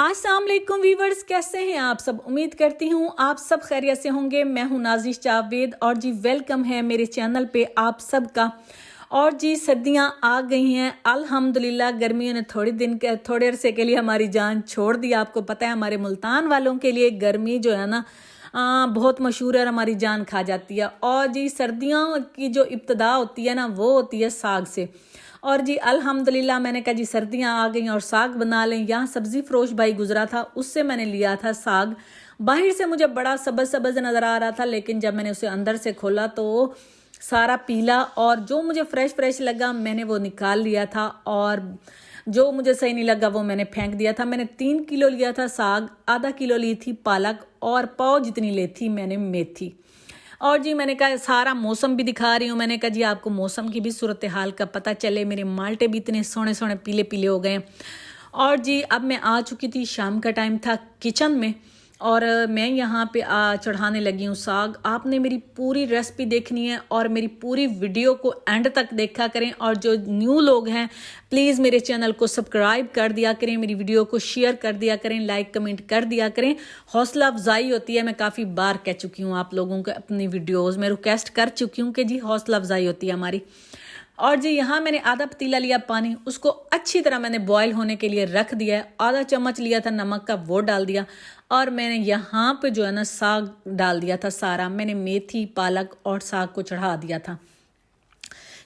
अस्सलाम वालेकुम वीवर्स, कैसे हैं आप सब। उम्मीद करती हूँ आप सब खैरियत से होंगे। मैं हूँ नाजिश जावेद और जी वेलकम है मेरे चैनल पे आप सब का। और जी सर्दियाँ आ गई हैं अल्हम्दुलिल्लाह। गर्मियों ने थोड़े अरसे के लिए हमारी जान छोड़ दी। आपको पता है हमारे मुल्तान वालों के लिए गर्मी जो है ना बहुत मशहूर है और हमारी जान खा जाती है। और जी सर्दियों की जो इब्तदा होती है ना वो होती है साग से। और जी अल्हम्दुलिल्लाह मैंने कहा जी सर्दियाँ आ गई और साग बना लें। यहाँ सब्ज़ी फरोश भाई गुजरा था, उससे मैंने लिया था साग। बाहर से मुझे बड़ा सब्ज़ सब्ज़ नज़र आ रहा था, लेकिन जब मैंने उसे अंदर से खोला तो सारा पीला, और जो मुझे फ्रेश फ्रेश लगा मैंने वो निकाल लिया था और जो मुझे सही नहीं लगा वो मैंने फेंक दिया था। मैंने 3 किलो लिया था साग, आधा किलो ली थी पालक और पाव जितनी ली थी मैंने मेथी। और जी मैंने कहा सारा मौसम भी दिखा रही हूँ। मैंने कहा जी आपको मौसम की भी सूरत हाल का पता चले। मेरे माल्टे भी इतने सोने सोने पीले पीले हो गए। और जी अब मैं आ चुकी थी, शाम का टाइम था किचन में, और मैं यहाँ पे चढ़ाने लगी हूँ साग। आपने मेरी पूरी रेसिपी देखनी है और मेरी पूरी वीडियो को एंड तक देखा करें। और जो न्यू लोग हैं प्लीज़ मेरे चैनल को सब्सक्राइब कर दिया करें, मेरी वीडियो को शेयर कर दिया करें, लाइक कमेंट कर दिया करें। हौसला अफजाई होती है। मैं काफ़ी बार कह चुकी हूँ आप लोगों को अपनी वीडियोज़ में रिक्वेस्ट कर चुकी हूँ कि जी हौसला अफजाई होती है हमारी। और जी यहाँ मैंने आधा पतीला लिया पानी, उसको अच्छी तरह मैंने बॉईल होने के लिए रख दिया है। आधा चम्मच लिया था नमक का, वो डाल दिया। और मैंने यहाँ पे जो है ना साग डाल दिया था सारा। मैंने मेथी पालक और साग को चढ़ा दिया था।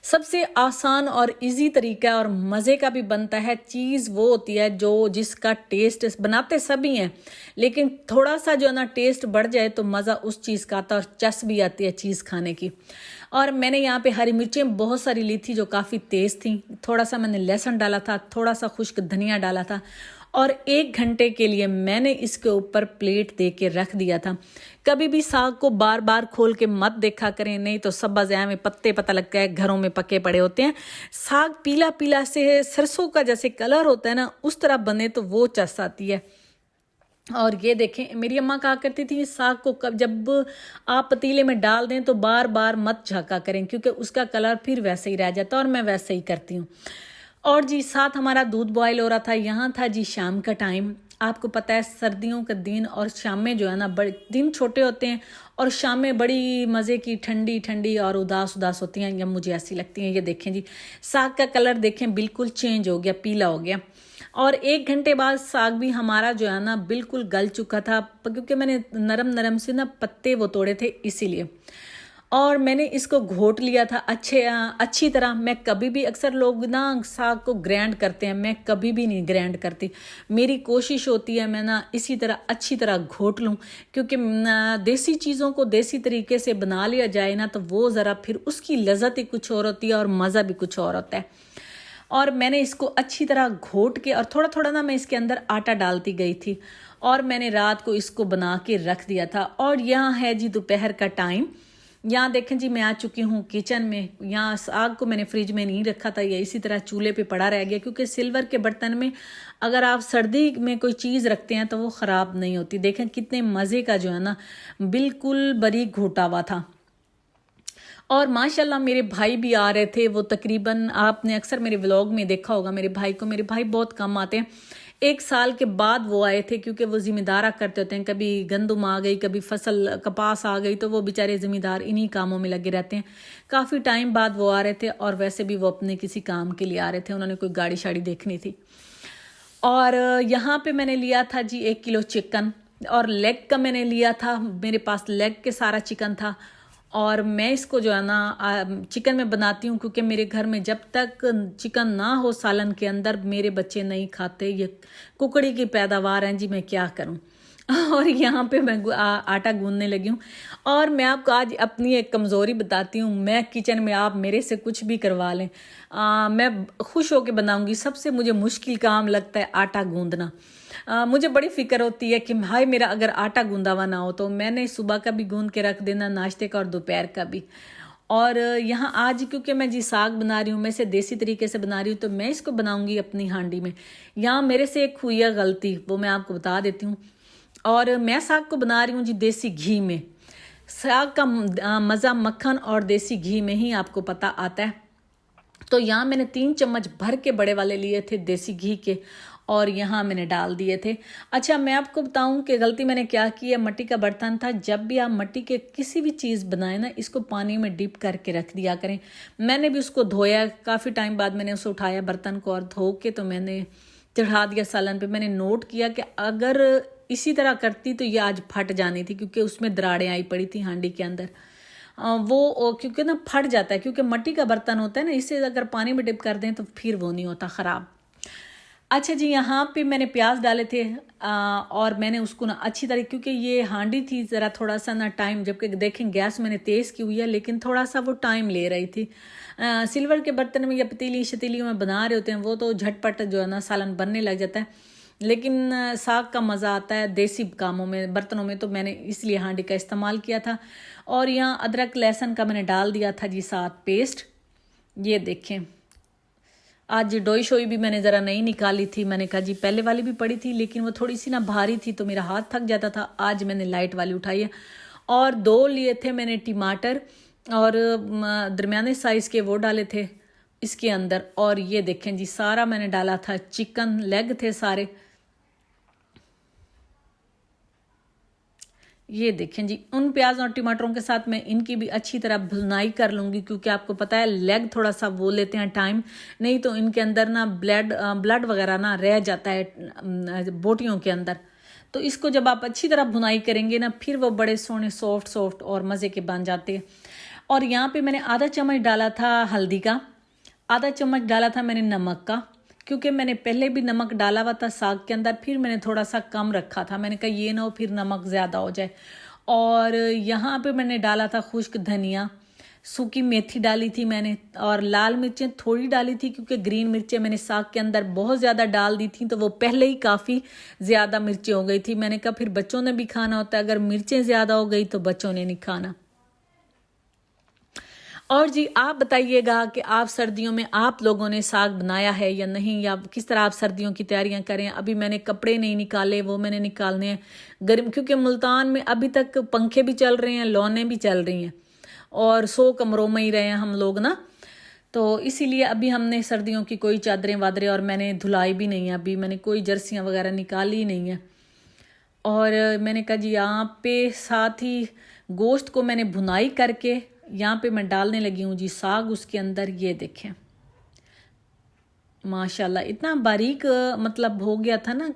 सबसे आसान और इजी तरीका और मज़े का भी बनता है। चीज़ वो होती है जो जिसका टेस्ट बनाते सभी हैं, लेकिन थोड़ा सा जो है ना टेस्ट बढ़ जाए तो मज़ा उस चीज़ का आता है और चस भी आती है चीज़ खाने की। और मैंने यहाँ पे हरी मिर्चें बहुत सारी ली थी जो काफ़ी तेज़ थी। थोड़ा सा मैंने लहसुन डाला था, थोड़ा सा खुश्क धनिया डाला था। और 1 घंटे के लिए मैंने इसके ऊपर प्लेट दे के रख दिया था। कभी भी साग को बार बार खोल के मत देखा करें, नहीं तो सब बाज़ार में पत्ते पता लगता है घरों में पके पड़े होते हैं। साग पीला पीला से सरसों का जैसे कलर होता है ना उस तरह बने तो वो चस आती है। और ये देखें मेरी अम्मा कहा करती थी साग को जब आप पतीले में डाल दें तो बार बार मत झाँका करें, क्योंकि उसका कलर फिर वैसे ही रह जाता है, और मैं वैसे ही करती हूँ। और जी साथ हमारा दूध बॉयल हो रहा था। यहाँ था जी शाम का टाइम। आपको पता है सर्दियों का दिन और शाम में जो है ना बड़े दिन छोटे होते हैं और शाम में बड़ी मज़े की ठंडी ठंडी और उदास उदास होती हैं, या मुझे ऐसी लगती हैं। ये देखें जी साग का कलर देखें बिल्कुल चेंज हो गया, पीला हो गया। और 1 घंटे बाद साग भी हमारा जो है ना बिल्कुल गल चुका था, क्योंकि मैंने नरम नरम से ना पत्ते वो तोड़े थे इसीलिए। और मैंने इसको घोट लिया था अच्छी तरह। मैं कभी भी, अक्सर लोग ना साग को ग्राइंड करते हैं, मैं कभी भी नहीं ग्राइंड करती। मेरी कोशिश होती है मैं ना इसी तरह अच्छी तरह घोट लूँ, क्योंकि देसी चीज़ों को देसी तरीके से बना लिया जाए ना तो वो ज़रा फिर उसकी लज़्ज़त ही कुछ और होती है और मज़ा भी कुछ और होता है। और मैंने इसको अच्छी तरह घोट के और थोड़ा थोड़ा ना मैं इसके अंदर आटा डालती गई थी, और मैंने रात को इसको बना के रख दिया था। और यहाँ है जी दोपहर का टाइम। यहाँ देखें जी मैं आ चुकी हूँ किचन में। यहाँ साग को मैंने फ्रिज में नहीं रखा था, ये इसी तरह चूल्हे पे पड़ा रह गया, क्योंकि सिल्वर के बर्तन में अगर आप सर्दी में कोई चीज़ रखते हैं तो वो ख़राब नहीं होती। देखें कितने मज़े का जो है ना बिल्कुल बारीक घोटा हुआ था। और माशाल्लाह मेरे भाई भी आ रहे थे। वो तकरीबन आपने अक्सर मेरे व्लॉग में देखा होगा मेरे भाई को। मेरे भाई बहुत कम आते हैं, 1 साल के बाद वो आए थे, क्योंकि वो ज़िम्मेदारा करते होते हैं। कभी गंदुम आ गई, कभी फसल कपास आ गई, तो वो बेचारे ज़िम्मेदार इन्हीं कामों में लगे रहते हैं। काफ़ी टाइम बाद वो आ रहे थे, और वैसे भी वो अपने किसी काम के लिए आ रहे थे, उन्होंने कोई गाड़ी शाड़ी देखनी थी। और यहाँ पे मैंने लिया था जी 1 किलो चिकन, और लेग का मैंने लिया था। मेरे पास लेग के सारा चिकन था। और मैं इसको जो है ना चिकन में बनाती हूँ, क्योंकि मेरे घर में जब तक चिकन ना हो सालन के अंदर मेरे बच्चे नहीं खाते। ये कुकड़ी की पैदावार हैं जी, मैं क्या करूँ। और यहाँ पे मैं आटा गूंदने लगी हूँ। और मैं आपको आज अपनी एक कमज़ोरी बताती हूँ। मैं किचन में, आप मेरे से कुछ भी करवा लें, मैं खुश होकर बनाऊँगी। सबसे मुझे मुश्किल काम लगता है आटा गूंदना। मुझे बड़ी फ़िक्र होती है कि भाई मेरा अगर आटा गूंदा हुआ ना हो तो मैंने सुबह का भी गूंद के रख देना, नाश्ते का और दोपहर का भी। और यहाँ आज क्योंकि मैं जी साग बना रही हूँ, मैं इसे देसी तरीके से बना रही हूँ, तो मैं इसको बनाऊँगी अपनी हांडी में। यहाँ मेरे से एक हुई है गलती, वो मैं आपको बता देती हूँ। और मैं साग को बना रही हूँ जी देसी घी में। साग का मज़ा मक्खन और देसी घी में ही आपको पता आता है। तो यहाँ मैंने 3 चम्मच भर के बड़े वाले लिए थे देसी घी के, और यहाँ मैंने डाल दिए थे। अच्छा, मैं आपको बताऊं कि गलती मैंने क्या की है, मट्टी का बर्तन था। जब भी आप मट्टी के किसी भी चीज़ बनाए ना, इसको पानी में डिप करके रख दिया करें। मैंने भी उसको धोया, काफ़ी टाइम बाद मैंने उसे उठाया बर्तन को और धो के तो मैंने चढ़ा दिया सालन पे। मैंने नोट किया कि अगर इसी तरह करती तो ये आज फट जानी थी, क्योंकि उसमें दरारें आई पड़ी थी हांडी के अंदर। क्योंकि ना फट जाता है, क्योंकि मट्टी का बर्तन होता है ना, इससे अगर पानी में डिप कर दें तो फिर वो नहीं होता ख़राब। अच्छा जी, यहाँ पे मैंने प्याज डाले थे और मैंने उसको ना अच्छी तरह, क्योंकि ये हांडी थी ज़रा थोड़ा सा ना टाइम, जबकि देखें गैस मैंने तेज़ की हुई है लेकिन थोड़ा सा वो टाइम ले रही थी। सिल्वर के बर्तन में या पतीली शतीलियों में बना रहे होते हैं वो तो झटपट जो है ना सालन बनने लग जाता है, लेकिन साग का मज़ा आता है देसी कामों में, बर्तनों में, तो मैंने इसलिए हांडी का इस्तेमाल किया था। और यहाँ अदरक लहसुन का मैंने डाल दिया था जी साथ पेस्ट। ये देखें, आज डोई शोई भी मैंने ज़रा नहीं निकाली थी, मैंने कहा जी पहले वाली भी पड़ी थी लेकिन वो थोड़ी सी ना भारी थी तो मेरा हाथ थक जाता था। आज मैंने लाइट वाली उठाई है। और 2 लिए थे मैंने टमाटर और दरमियाने साइज़ के वो डाले थे इसके अंदर। और ये देखें जी, सारा मैंने डाला था, चिकन लेग थे सारे। ये देखें जी, उन प्याज और टमाटरों के साथ मैं इनकी भी अच्छी तरह भुनाई कर लूँगी, क्योंकि आपको पता है लेग थोड़ा सा वो लेते हैं टाइम, नहीं तो इनके अंदर ना ब्लड वगैरह ना रह जाता है बोटियों के अंदर। तो इसको जब आप अच्छी तरह भुनाई करेंगे ना, फिर वो बड़े सोने सॉफ्ट और मज़े के बन जाते हैं। और यहाँ पे मैंने आधा चम्मच डाला था हल्दी का, आधा चम्मच डाला था मैंने नमक का, क्योंकि मैंने पहले भी नमक डाला हुआ था साग के अंदर, फिर मैंने थोड़ा सा कम रखा था, मैंने कहा ये ना हो फिर नमक ज़्यादा हो जाए। और यहाँ पे मैंने डाला था खुश्क धनिया, सूखी मेथी डाली थी मैंने, और लाल मिर्चें थोड़ी डाली थी, क्योंकि ग्रीन मिर्चें मैंने साग के अंदर बहुत ज़्यादा डाल दी थी तो वो पहले ही काफ़ी ज़्यादा मिर्चें हो गई थी। मैंने कहा फिर बच्चों ने भी खाना होता है, अगर मिर्चें ज़्यादा हो गई तो बच्चों ने नहीं खाना। और जी आप बताइएगा कि आप सर्दियों में आप लोगों ने साग बनाया है या नहीं, या किस तरह आप सर्दियों की तैयारियां करें। अभी मैंने कपड़े नहीं निकाले, वो मैंने निकालने हैं गर्म, क्योंकि मुल्तान में अभी तक पंखे भी चल रहे हैं, लौने भी चल रही हैं और 100 कमरों में ही रहे हैं हम लोग ना, तो इसीलिए अभी हमने सर्दियों की कोई चादरें वादरें, और मैंने धुलाई भी नहीं है, अभी मैंने कोई जर्सियाँ वगैरह निकाली नहीं है। और मैंने कहा जी यहाँ पे साथ ही गोश्त को मैंने भुनाई करके यहाँ पे मैं डालने लगी हूँ जी साग उसके अंदर। ये देखें माशाल्लाह इतना बारीक मतलब हो गया था ना,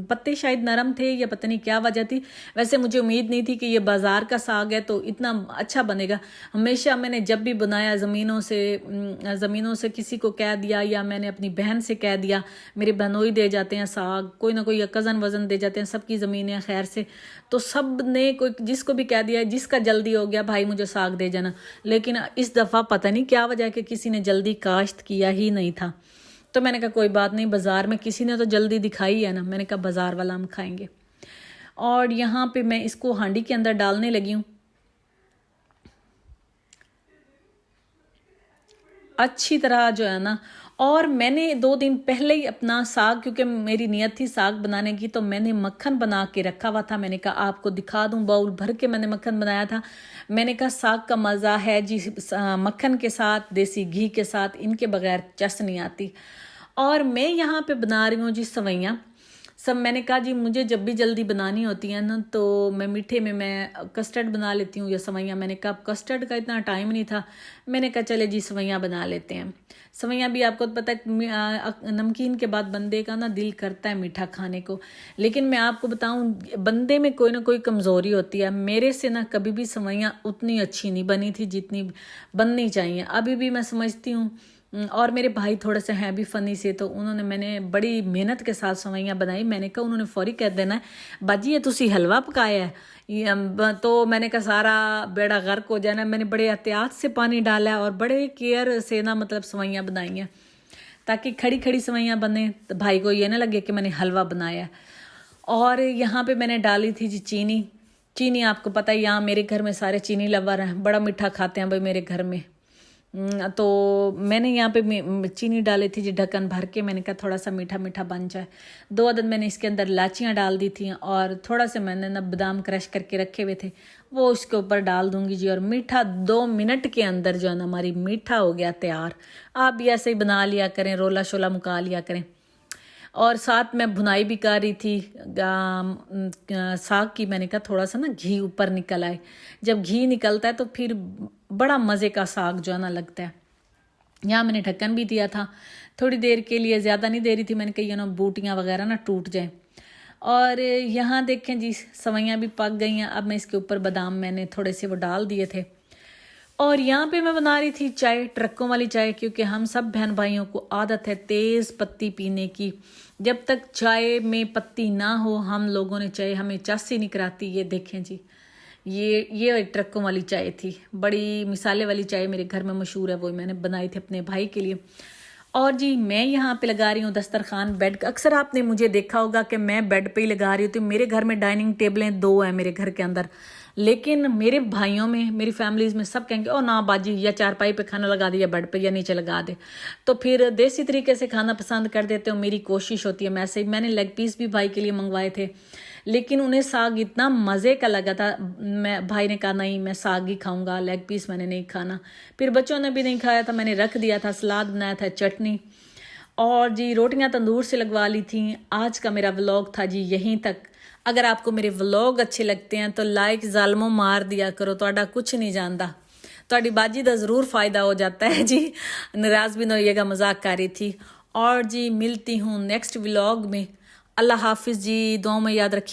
पत्ते शायद नरम थे या पता नहीं क्या वजह थी। वैसे मुझे उम्मीद नहीं थी कि ये बाज़ार का साग है तो इतना अच्छा बनेगा। हमेशा मैंने जब भी बनाया ज़मीनों से किसी को कह दिया, या मैंने अपनी बहन से कह दिया, मेरे बहनोई दे जाते हैं साग, कोई ना कोई कज़न वज़न दे जाते हैं, सबकी ज़मीनें खैर से, तो सब ने कोई जिसको भी कह दिया, जिसका जल्दी हो गया भाई मुझे साग दे जाना। लेकिन इस दफ़ा पता नहीं क्या वजह कि किसी ने जल्दी काश्त किया ही नहीं था, तो मैंने कहा कोई बात नहीं, बाज़ार में किसी ने तो जल्दी दिखाई है ना, मैंने कहा बाज़ार वाला हम खाएंगे। और यहाँ पे मैं इसको हांडी के अंदर डालने लगी हूँ अच्छी तरह जो है ना। और मैंने 2 दिन पहले ही अपना साग, क्योंकि मेरी नियत थी साग बनाने की, तो मैंने मक्खन बना के रखा हुआ था। मैंने कहा आपको दिखा दूं, बाउल भर के मैंने मक्खन बनाया था। मैंने कहा साग का मज़ा है जी मक्खन के साथ, देसी घी के साथ, इनके बगैर चस नहीं आती। और मैं यहाँ पे बना रही हूँ जी सवैयाँ। सब मैंने कहा जी मुझे जब भी जल्दी बनानी होती है ना, तो मैं मीठे में मैं कस्टर्ड बना लेती हूँ या सवैयाँ। मैंने कहा कस्टर्ड का इतना टाइम नहीं था, मैंने कहा चले जी सवैयाँ बना लेते हैं। सवैयाँ भी आपको पता है नमकीन के बाद बंदे का ना दिल करता है मीठा खाने को। लेकिन मैं आपको बताऊँ बंदे में कोई ना कोई कमज़ोरी होती है। मेरे से ना कभी भी सवैयाँ उतनी अच्छी नहीं बनी थी जितनी बननी चाहिए, अभी भी मैं समझती हूँ। और मेरे भाई थोड़े से हैं भी फ़नी से, तो मैंने बड़ी मेहनत के साथ सवैयाँ बनाई। मैंने कहा उन्होंने फौरी कह देना है बाजी ये तुसी हलवा पकाया है, तो मैंने कहा सारा बेड़ा गर्क हो जाना। मैंने बड़े एहतियात से पानी डाला है और बड़े केयर से ना मतलब सवैयाँ बनाई हैं, ताकि खड़ी खड़ी सवैयाँ बने तो भाई को ये ना लगे कि मैंने हलवा बनाया। और यहाँ पे मैंने डाली थी जी चीनी। आपको पता है यहाँ मेरे घर में सारे चीनी लवर हैं, बड़ा मीठा खाते हैं भाई मेरे घर में। तो मैंने यहाँ पे चीनी डाली थी जी ढक्कन भर के। मैंने कहा थोड़ा सा मीठा मीठा बन जाए। 2 अदद मैंने इसके अंदर इलायचियाँ डाल दी थी, और थोड़ा से मैंने ना बादाम क्रश करके रखे हुए थे वो उसके ऊपर डाल दूंगी जी। और मीठा 2 मिनट के अंदर जो है ना हमारी मीठा हो गया तैयार। आप भी ऐसे ही बना लिया करें, रोला शोला मुका लिया करें। और साथ में भुनाई भी कर रही थी साग की। मैंने कहा थोड़ा सा ना घी ऊपर निकल आए, जब घी निकलता है तो फिर बड़ा मज़े का साग जो है ना लगता है। यहाँ मैंने ढक्कन भी दिया था थोड़ी देर के लिए, ज़्यादा नहीं दे रही थी, मैंने कही ना बूटियाँ वगैरह ना टूट जाएं। और यहाँ देखें जी सवैयाँ भी पक गई हैं। अब मैं इसके ऊपर बादाम मैंने थोड़े से वो डाल दिए थे। और यहाँ पे मैं बना रही थी चाय, ट्रकों वाली चाय, क्योंकि हम सब बहन भाइयों को आदत है तेज़ पत्ती पीने की। जब तक चाय में पत्ती ना हो हम लोगों ने चाय हमें चासी नहीं कराती। ये देखें जी, ये ट्रकों वाली चाय थी, बड़ी मिसाले वाली चाय मेरे घर में मशहूर है, वो मैंने बनाई थी अपने भाई के लिए। और जी मैं यहाँ पे लगा रही हूँ दस्तरखान बेड का। अक्सर आपने मुझे देखा होगा कि मैं बेड पे ही लगा रही हूँ। तो मेरे घर में डाइनिंग टेबलें 2 हैं मेरे घर के अंदर, लेकिन मेरे भाइयों में, मेरी फैमिलीज़ में सब कहेंगे ओ ना बाजी, या चारपाई पे खाना लगा दे या बेड पे या नीचे लगा दे। तो फिर देसी तरीके से खाना पसंद कर देते हो। मेरी कोशिश होती है मैंने लेग पीस भी भाई के लिए मंगवाए थे, लेकिन उन्हें साग इतना मज़े का लगा था। भाई ने कहा नहीं मैं साग ही खाऊंगा, लेग पीस मैंने नहीं खाना। फिर बच्चों ने भी नहीं खाया था, मैंने रख दिया था, सलाद बनाया था, चटनी, और जी रोटियां तंदूर से लगवा ली थी। आज का मेरा व्लॉग था जी यहीं तक। अगर आपको मेरे व्लॉग अच्छे लगते हैं तो लाइक ज़ालमों मार दिया करो, ਤੁਹਾਡਾ कुछ नहीं जानता, ਤੁਹਾਡੀ बाजी का ज़रूर फ़ायदा हो जाता है जी। नाराज़ भी न होइएगा, मजाक कर रही थी। और जी मिलती हूँ नेक्स्ट व्लॉग में। अल्लाह हाफिज़ जी, दुआ में याद रखिए।